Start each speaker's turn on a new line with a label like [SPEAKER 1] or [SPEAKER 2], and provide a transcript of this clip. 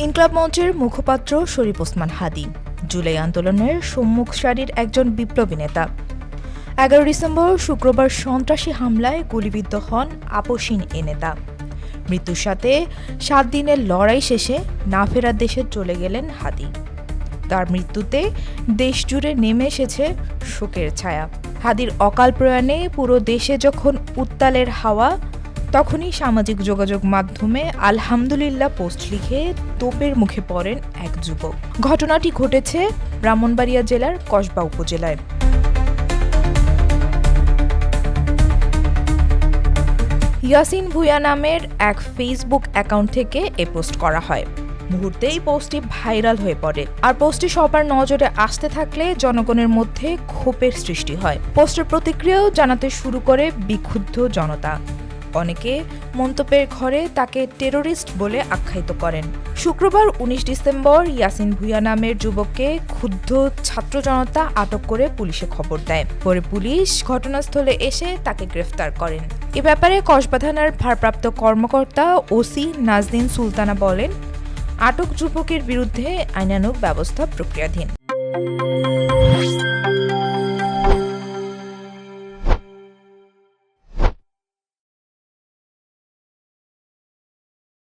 [SPEAKER 1] ইনকলাব মঞ্চের মুখপাত্র শরীফ ওসমান হাদী জুলাই আন্দোলনের সম্মুখ সারির একজন বিপ্লবী নেতা। 11 ডিসেম্বর শুক্রবার সন্ত্রাসী হামলায় গুলিবিদ্ধ হন আপসীন এ নেতা। মৃত্যুর সাথে 7 দিনের লড়াই শেষে না ফেরার দেশে চলে গেলেন হাদী। তার মৃত্যুতে দেশজুড়ে নেমে এসেছে শোকের ছায়া। হাদীর অকাল প্রয়াণে পুরো দেশে যখন উত্তালের হাওয়া, তখনই সামাজিক যোগাযোগ মাধ্যমে আলহামদুলিল্লাহ পোস্ট লিখে তোপের মুখে পড়েন এক যুবক। ঘটনাটি ঘটেছে ব্রাহ্মণবাড়িয়া জেলার কসবা উপজেলায়। ইয়াসিন ভুঁইয়া নামের এক ফেসবুক অ্যাকাউন্ট থেকে এ পোস্ট করা হয়। মুহূর্তেই পোস্টটি ভাইরাল হয়ে পড়ে, আর পোস্টটি সবার নজরে আসতে থাকলে জনগণের মধ্যে ক্ষোভের সৃষ্টি হয়। পোস্টের প্রতিক্রিয়াও জানাতে শুরু করে বিক্ষুব্ধ জনতা। অনেকে মন্তব্যের ঘরে তাকে টেরোরিস্ট বলে আখ্যায়িত করেন। শুক্রবার 19 ডিসেম্বর ইয়াসিন ভুঁইয়া নামের যুবককে ক্ষুব্ধ ছাত্র জনতা আটক করে পুলিশে খবর দেয়। পরে পুলিশ ঘটনাস্থলে এসে তাকে গ্রেফতার করেন। এ ব্যাপারে কসবা থানার ভারপ্রাপ্ত কর্মকর্তা ওসি নাজনীন সুলতানা বলেন, আটক যুবকের বিরুদ্ধে আইনানুগ ব্যবস্থা প্রক্রিয়াধীন।